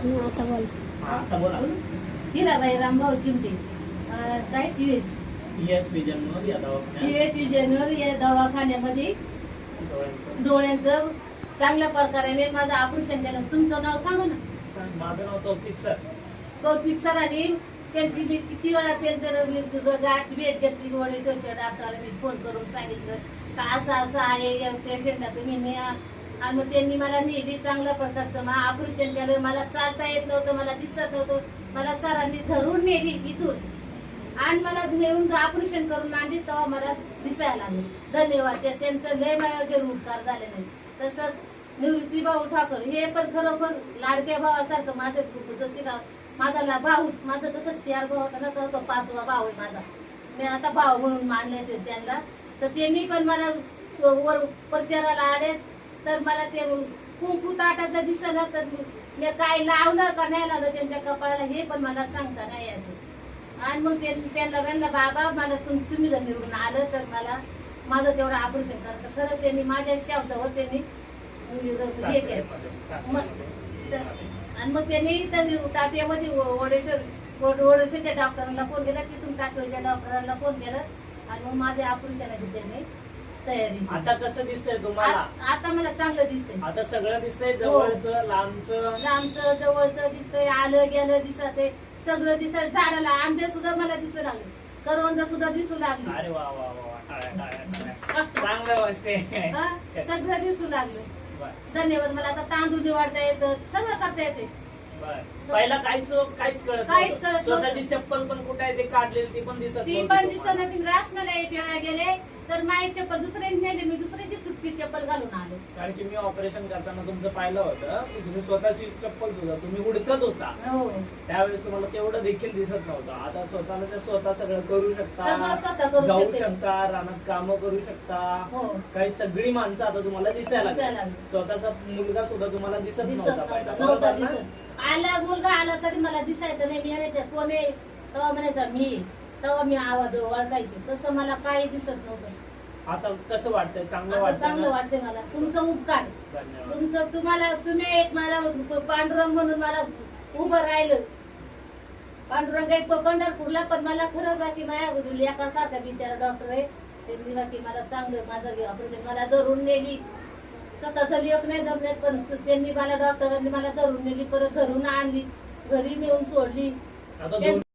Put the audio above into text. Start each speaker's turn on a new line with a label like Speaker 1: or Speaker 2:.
Speaker 1: आता बोला.
Speaker 2: आता बोला.
Speaker 3: हिराबाई रामभाऊ चिमटे काय
Speaker 2: यूएस विजनवर या दवाखान्यात
Speaker 3: यूएस विजनवर या दवाखान्यामध्ये डोळ्यांचं चांगल्या प्रकारे माझं ऑपरेशन केलं. तुमचं नाव सांगा ना.
Speaker 2: माझं नाव तौफिक सर.
Speaker 3: कौतिक सरांनी त्यांची मी किती वेळा त्यांचं गाठ भेट घेतली. वडीलच्या डॉक्टरला मी फोन करून सांगितलं का असं असं आहे या पेशंटला तुम्ही न्या. आणि मग त्यांनी मला नेली चांगल्या प्रकारचं मला ऑपरेशन केलं. मला चालता येत नव्हतं, मला दिसत नव्हतं. मला सरांनी धरून नेली इथून आणि मला नेऊन ऑपरेशन करून आणली तेव्हा मला दिसायला लागलं. धन्यवाद. त्यांचं लय माझ्यावर उपकार झाले नाही. तसंच निवृत्ती भाऊ ठाकर हे पण खरोखर लाडक्या भावासारखं माझं जसं माझा भाऊच माझं कसं 4 भाऊ होता ना तर 5वा भाऊ आहे माझा. मी आता भाऊ म्हणून मानले त्यांना. तर त्यांनी पण मला वर प्रचाराला आले तर मला ते कुंकू ताटाचं दिसलं तर मी काय लावलं का नाही लावलं त्यांच्या कपाळाला हे पण मला सांगता नाही यायचं. आणि मग त्यांना म्हणलं बाबा मला तुम्ही जर निवडून आलं तर मला माझं तेवढं ऑपरेशन करतं. खरं त्यांनी माझ्या शब्दावर त्यांनी हे केलं. आणि मग त्यांनी टापियामध्ये ओडेश्वरच्या डॉक्टरांना फोन केला. तिथून टापियाच्या डॉक्टरांना फोन केलं आणि मग माझ्या ऑपरेशनाची त्यांनी तयारी.
Speaker 2: आता कसं दिसतंय तुम्हाला?
Speaker 3: आता मला चांगलं दिसतंय.
Speaker 2: आता सगळं दिसतंय, जवळचं
Speaker 3: लांबचं जवळचं दिसतंय, आलं गेलं दिसत सगळं दिसत. झाडाला आंबे सुद्धा मला दिसू लागले, करवंद सुद्धा दिसू लागले.
Speaker 2: अरे वा वा वा, चांगलं वाटतंय.
Speaker 3: सगळं दिसू लागलं. धन्यवाद. मला आता तांदूळ निवडता येतं, सगळं करता येते.
Speaker 2: पहिला काहीच कळत
Speaker 3: नव्हतं.
Speaker 2: स्वतःची चप्पल पण कुठे आहे ते काढलेली ती पण दिसत
Speaker 3: नाही. रासनाला एक वेळा गेले तर माझी चप्पल दुसऱ्याने नेले, मी दुसऱ्याची चुटकी चप्पल घालून आले.
Speaker 2: कारण की मी ऑपरेशन करताना तुमचं पाहिलं होतं की तुम्ही स्वतःची चप्पल सुद्धा तुम्ही उडकत होता. त्यावेळेस तुम्हाला तेवढं देखील दिसत नव्हतं. आता स्वतःला स्वतः सगळं करू शकता, जाऊ शकता, रानात कामं करू शकता. काही सगळी माणसं आता तुम्हाला दिसायला लागली. स्वतःचा मुलगा सुद्धा तुम्हाला दिसत नव्हता.
Speaker 3: आला मुलगा आला तरी मला दिसायचं नाही. मी कोणी तेव्हा म्हणायचा मी तेव्हा मी आवाज ओळखायचे. तसं मला काही दिसत नव्हतं.
Speaker 2: आता कसं वाटतंय? चांगलं
Speaker 3: वाटतंय मला. तुमचं उपकार तुम्ही एक मला पांडुरंग म्हणून मला उभं राहिलं. पांडुरंग एक पंढरपूरला पण मला खरं बाकी माझ्या लेकासारखा बिचारा डॉक्टर आहे. त्यांनी बाकी मला चांगलं माझं ऑपरेशन मला धरून नेली. स्वतःचा लेख नाही जमले पण त्यांनी मला डॉक्टरांनी मला धरून नेली, परत धरून आणली, घरी नेऊन सोडली.